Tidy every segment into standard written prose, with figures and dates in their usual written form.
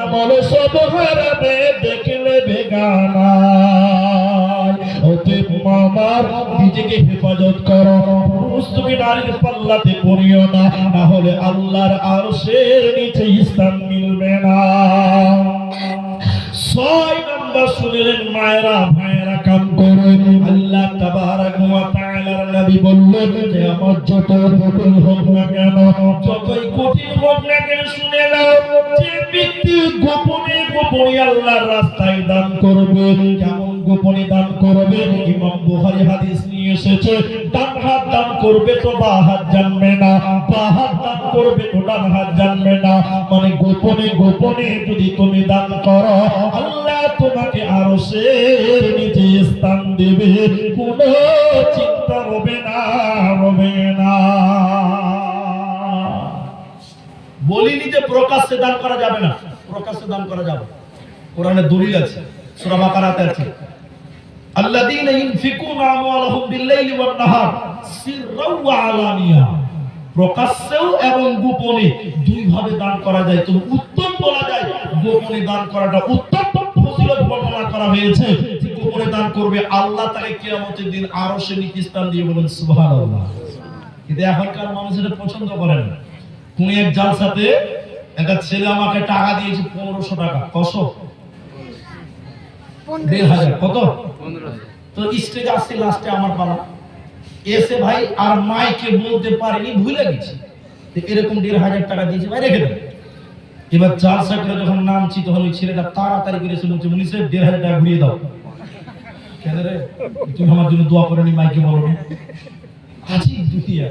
আমল সব হারাবে দেখলে বেগানা। অতএব আমার নিজেকে হেফাজত করো, পুরুষ তুমি নারীর পাল্লাতে পড়িও না, না হলে আল্লাহর আরশের নিচে স্থান মিলবে না। 6 নম্বর শুনলেন মায়েরা ভাইয়েরা কাম করে। আল্লাহ তাবারক ওয়া তাআলার নবী বললেন যে আমার যত কঠিন হোক না কেন, যতই কঠিন হোক না কেন, শুনে নাও, যে ব্যক্তি গোপনে গোপনে আল্লাহর রাস্তায় দান করবে, কেমন গোপনে দান করবে? ইমাম বুখারী হাদিস নিয়ে এসেছে, ডান হাত দান করবে তো বাঁ হাত জানবে না, বাঁ হাত দান করবে তো ডান হাত জানবে না। মানে গোপনে গোপনে যদি তুমি দান করো, আল্লাহ তোমাকে আরশের নিচে স্থান দেবে, কোনো চিন্তা হবে না, হবে না। বলিনি যে প্রকাশ্যে দান করা যাবে না, প্রকাশ্যে দান করা যাবে। কোরআনে দলিল আছে, সূরা বাকারাতে আছে, আল্লাযীনা ইউনফিকুনা আমওয়ালাহুম বিল-লাইলি ওয়ান-নাহার সিররাও ওয়া আলানিয়া। প্রকাশ্যেও এবং গোপনে দুই ভাবে দান করা যায়। তো উত্তম বলা যায় গোপনে দান করাটা উত্তম। ফজিলত বর্ণনা করা হয়েছে যে গোপনে দান করবে, আল্লাহ তাকে কিয়ামতের দিন আরশের নিচে স্থান দিয়ে বলেন সুবহানাল্লাহ। কিন্তু এখনকার মানুষ এটা পছন্দ করে না। কোন এক জালসাতে একটা ছেলে আমাকে টাকা দিয়েছে 1500 টাকা। কত? 1500। কত? 1500। তো স্টেজে আসছে, লাস্টে আমার পালা এসে ভাই আর মাইকে বলতে পারিনি, ভুলে গেছি, এরকম 1500 টাকা দিয়েছে ভাই, রেখে দেন। এবার জালসা করে যখন নামছি তখন ওই ছেলেটা তাড়াতাড়ি করে এসে বলছে, মুনি সাহেব 1500 টাকা ঘুরিয়ে দাও। কেন রে, তুমি আমার জন্য দোয়া করেনি, মাইকে বলো না? আজি দুনিয়া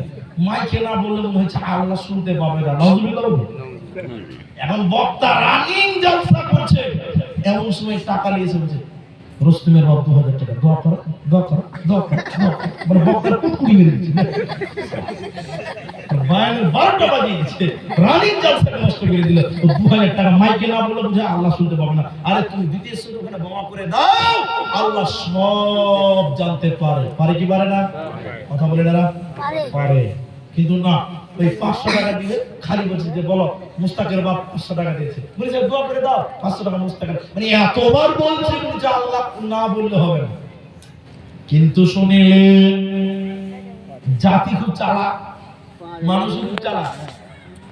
মাইকে না বললে মনে হচ্ছে আল্লাহ শুনতে পাবে না। নাউজুবিল্লাহ। এখন বক্তা রানিং জালসা করছে, এমন সময় টাকা নিয়ে এসে বলছে, রুস্তমের বাপ 2000 টাকা, দোয়া করো, দোয়া করো, দোয়া করো। মানে বক্তার কুকুরি মেরে দিচ্ছে, বায়ানের 12টা বাজিয়ে দিচ্ছে, রানিং জালসা নষ্ট করে দিল। 2000 টাকা মাইকে না বললে বুঝে আল্লাহ শুনতে পাবে না। আরে তুমি দ্বিতীয় শুরু ওখানে বোমা করে দাও, আল্লাহ সব জানতে পারে। পারে কি পারে না? কথা বলে না? পারে। কিন্তু না, ওই 500 টাকা দিলে খালি বলছে যে বলো মুস্তাকের বাপ 500 টাকা দিয়েছে, বলেছে দোয়া করে দাও 500 টাকা মুস্তাকের। মানে এতবার বলছে যে আল্লাহ না বললে হবে না। কিন্তু শুনিলেন জাতি খুব চালাক, মানুষ খুব চালাক।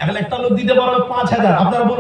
এখন একটা লোক দিতে পারবে 5000, আপনারা বলুন